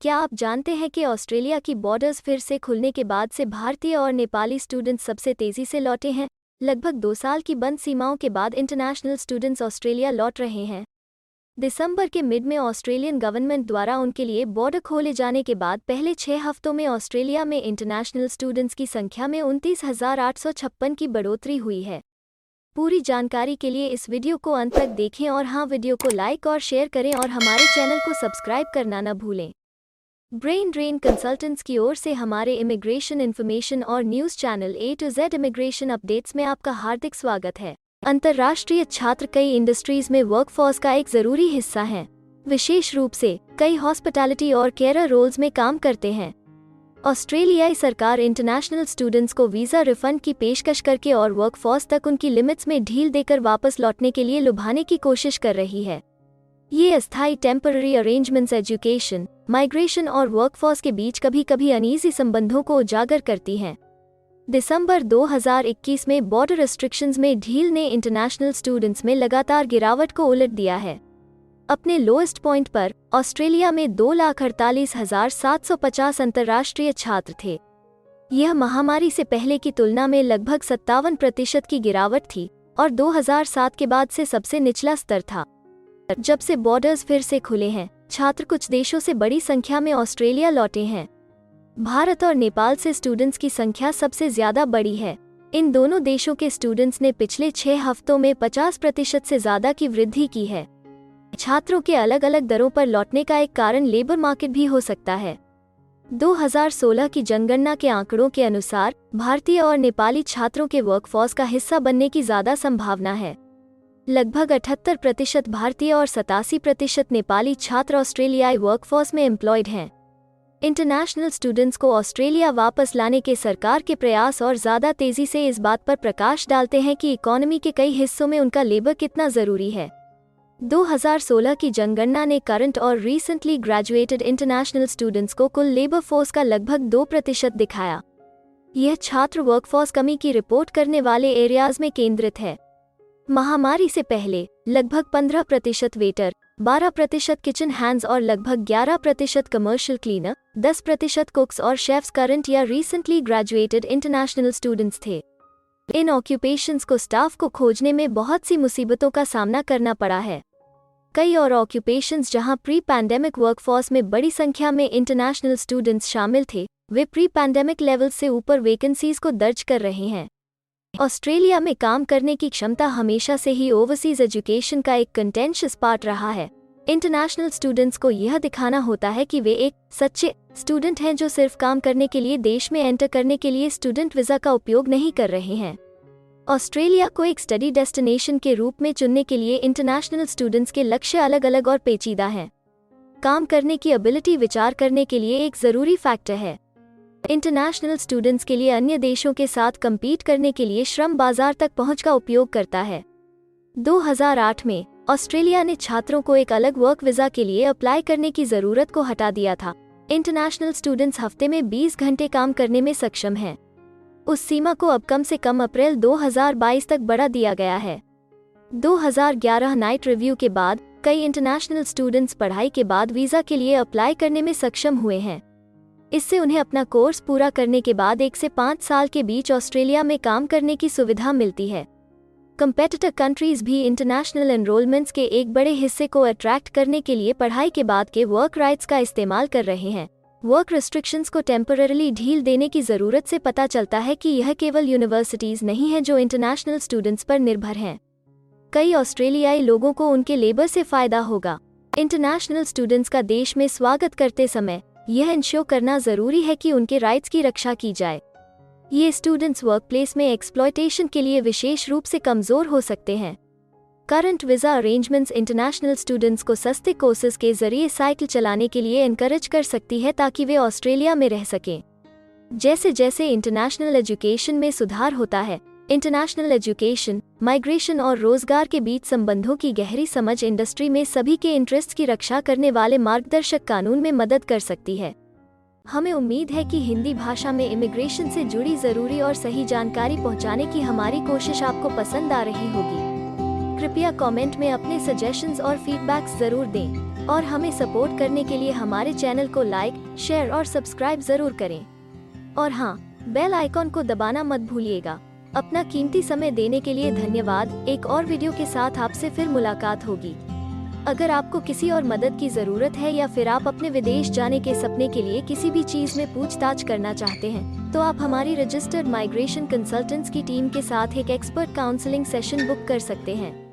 क्या आप जानते हैं कि ऑस्ट्रेलिया की बॉर्डर्स फिर से खुलने के बाद से भारतीय और नेपाली स्टूडेंट्स सबसे तेजी से लौटे हैं। लगभग 2 साल की बंद सीमाओं के बाद इंटरनेशनल स्टूडेंट्स ऑस्ट्रेलिया लौट रहे हैं। दिसंबर के मिड में ऑस्ट्रेलियन गवर्नमेंट द्वारा उनके लिए बॉर्डर खोले जाने के बाद पहले 6 हफ्तों में ऑस्ट्रेलिया में इंटरनेशनल स्टूडेंट्स की संख्या में 29,856 की बढ़ोतरी हुई है। पूरी जानकारी के लिए इस वीडियो को अंत तक देखें और हाँ, वीडियो को लाइक और शेयर करें और हमारे चैनल को सब्सक्राइब करना न भूलें। ब्रेन ड्रेन कंसल्टेंट्स की ओर से हमारे इमिग्रेशन इन्फॉर्मेशन और news channel A to Z immigration updates में आपका हार्दिक स्वागत है। अंतर्राष्ट्रीय छात्र कई इंडस्ट्रीज में वर्कफोर्स का एक ज़रूरी हिस्सा हैं। विशेष रूप से कई हॉस्पिटैलिटी और केयर रोल्स में काम करते हैं। ऑस्ट्रेलियाई सरकार इंटरनेशनल स्टूडेंट्स को वीज़ा रिफंड की पेशकश करके और वर्कफोर्स तक उनकी लिमिट्स में ढील देकर वापस लौटने के लिए लुभाने की कोशिश कर रही है। ये अस्थायी टेम्पररी अरेंजमेंट्स एजुकेशन, माइग्रेशन और वर्कफोर्स के बीच कभी कभी अनईजी संबंधों को उजागर करती हैं। दिसंबर 2021 में बॉर्डर रिस्ट्रिक्शंस में ढील ने इंटरनेशनल स्टूडेंट्स में लगातार गिरावट को उलट दिया है। अपने लोएस्ट पॉइंट पर ऑस्ट्रेलिया में 2,48,750 अंतर्राष्ट्रीय छात्र थे। यह महामारी से पहले की तुलना में लगभग 57% की गिरावट थी और 2007 के बाद से सबसे निचला स्तर था। जब से बॉर्डर्स फिर से खुले हैं, छात्र कुछ देशों से बड़ी संख्या में ऑस्ट्रेलिया लौटे हैं। भारत और नेपाल से स्टूडेंट्स की संख्या सबसे ज्यादा बड़ी है। इन दोनों देशों के स्टूडेंट्स ने पिछले 6 हफ्तों में 50% से ज्यादा की वृद्धि की है। छात्रों के अलग अलग दरों पर लौटने का एक कारण लेबर मार्केट भी हो सकता है। 2016 की जनगणना के आंकड़ों के अनुसार भारतीय और नेपाली छात्रों के वर्कफोर्स का हिस्सा बनने की ज्यादा संभावना है। लगभग 78% भारतीय और 87% नेपाली छात्र ऑस्ट्रेलियाई वर्कफोर्स में एम्प्लॉयड हैं। इंटरनेशनल स्टूडेंट्स को ऑस्ट्रेलिया वापस लाने के सरकार के प्रयास और ज़्यादा तेज़ी से इस बात पर प्रकाश डालते हैं कि इकोनॉमी के कई हिस्सों में उनका लेबर कितना ज़रूरी है। 2016 की जनगणना ने करंट और रिसेंटली ग्रेजुएटेड इंटरनेशनल स्टूडेंट्स को कुल लेबर फोर्स का लगभग 2% दिखाया। यह छात्र वर्कफोर्स कमी की रिपोर्ट करने वाले एरियाज में केंद्रित है। महामारी से पहले लगभग 15% वेटर, 12% किचन हैंड्स और लगभग 11% कमर्शियल क्लीनर, 10% कुक्स और शेफ्स करंट या रिसेंटली ग्रेजुएटेड इंटरनेशनल स्टूडेंट्स थे। इन ऑक्यूपेशंस को स्टाफ को खोजने में बहुत सी मुसीबतों का सामना करना पड़ा है। कई और ऑक्यूपेशंस जहां प्री पैंडेमिक वर्कफोर्स में बड़ी संख्या में इंटरनेशनल स्टूडेंट्स शामिल थे, वे प्री पैंडेमिक लेवल से ऊपर वैकेंसीज को दर्ज कर रहे हैं। ऑस्ट्रेलिया में काम करने की क्षमता हमेशा से ही ओवरसीज एजुकेशन का एक कंटेंशियस पार्ट रहा है। इंटरनेशनल स्टूडेंट्स को यह दिखाना होता है कि वे एक सच्चे स्टूडेंट हैं जो सिर्फ काम करने के लिए देश में एंटर करने के लिए स्टूडेंट वीज़ा का उपयोग नहीं कर रहे हैं। ऑस्ट्रेलिया को एक स्टडी डेस्टिनेशन के रूप में चुनने के लिए इंटरनेशनल स्टूडेंट्स के लक्ष्य अलग अलग और पेचीदा हैं। काम करने की एबिलिटी विचार करने के लिए एक ज़रूरी फैक्टर है। इंटरनेशनल स्टूडेंट्स के लिए अन्य देशों के साथ compete करने के लिए श्रम बाजार तक पहुंच का उपयोग करता है। 2008 में ऑस्ट्रेलिया ने छात्रों को एक अलग वर्क वीज़ा के लिए अप्लाई करने की ज़रूरत को हटा दिया था। इंटरनेशनल स्टूडेंट्स हफ्ते में 20 घंटे काम करने में सक्षम हैं। उस सीमा को अब कम से कम अप्रैल 2022 तक बढ़ा दिया गया है। 2011 नाइट रिव्यू के बाद कई इंटरनेशनल स्टूडेंट्स पढ़ाई के बाद वीज़ा के लिए अप्लाई करने में सक्षम हुए हैं। इससे उन्हें अपना कोर्स पूरा करने के बाद 1 से 5 साल के बीच ऑस्ट्रेलिया में काम करने की सुविधा मिलती है। कंपेटिटर कंट्रीज भी इंटरनेशनल एनरोलमेंट्स के एक बड़े हिस्से को अट्रैक्ट करने के लिए पढ़ाई के बाद के वर्क राइट्स का इस्तेमाल कर रहे हैं। वर्क रिस्ट्रिक्शंस को टेम्पररीली ढील देने की ज़रूरत से पता चलता है कि यह केवल यूनिवर्सिटीज़ नहीं है जो इंटरनेशनल स्टूडेंट्स पर निर्भर हैं। कई ऑस्ट्रेलियाई लोगों को उनके लेबर से फ़ायदा होगा। इंटरनेशनल स्टूडेंट्स का देश में स्वागत करते समय यह इंश्योर करना ज़रूरी है कि उनके राइट्स की रक्षा की जाए। ये स्टूडेंट्स वर्कप्लेस में एक्सप्लॉयटेशन के लिए विशेष रूप से कमज़ोर हो सकते हैं। Current visa arrangements international students को सस्ते कोर्सेज के जरिए साइकिल चलाने के लिए एनकरेज कर सकती है ताकि वे ऑस्ट्रेलिया में रह सकें। जैसे जैसे इंटरनेशनल एजुकेशन में सुधार होता है, इंटरनेशनल एजुकेशन, माइग्रेशन और रोजगार के बीच संबंधों की गहरी समझ इंडस्ट्री में सभी के इंटरेस्ट की रक्षा करने वाले मार्गदर्शक कानून में मदद कर सकती है। हमें उम्मीद है कि हिंदी भाषा में इमिग्रेशन से जुड़ी ज़रूरी और सही जानकारी पहुंचाने की हमारी कोशिश आपको पसंद आ रही होगी। कृपया कमेंट में अपने सजेशंस और फीडबैक्स ज़रूर दें। और हमें सपोर्ट करने के लिए हमारे चैनल को लाइक, शेयर और सब्सक्राइब जरूर करें। और हाँ, बेल आइकॉन को दबाना मत भूलिएगा। अपना कीमती समय देने के लिए धन्यवाद। एक और वीडियो के साथ आपसे फिर मुलाकात होगी। अगर आपको किसी और मदद की जरूरत है या फिर आप अपने विदेश जाने के सपने के लिए किसी भी चीज में पूछताछ करना चाहते हैं, तो आप हमारी रजिस्टर्ड माइग्रेशन कंसल्टेंट्स की टीम के साथ एक एक्सपर्ट काउंसलिंग सेशन बुक कर सकते हैं।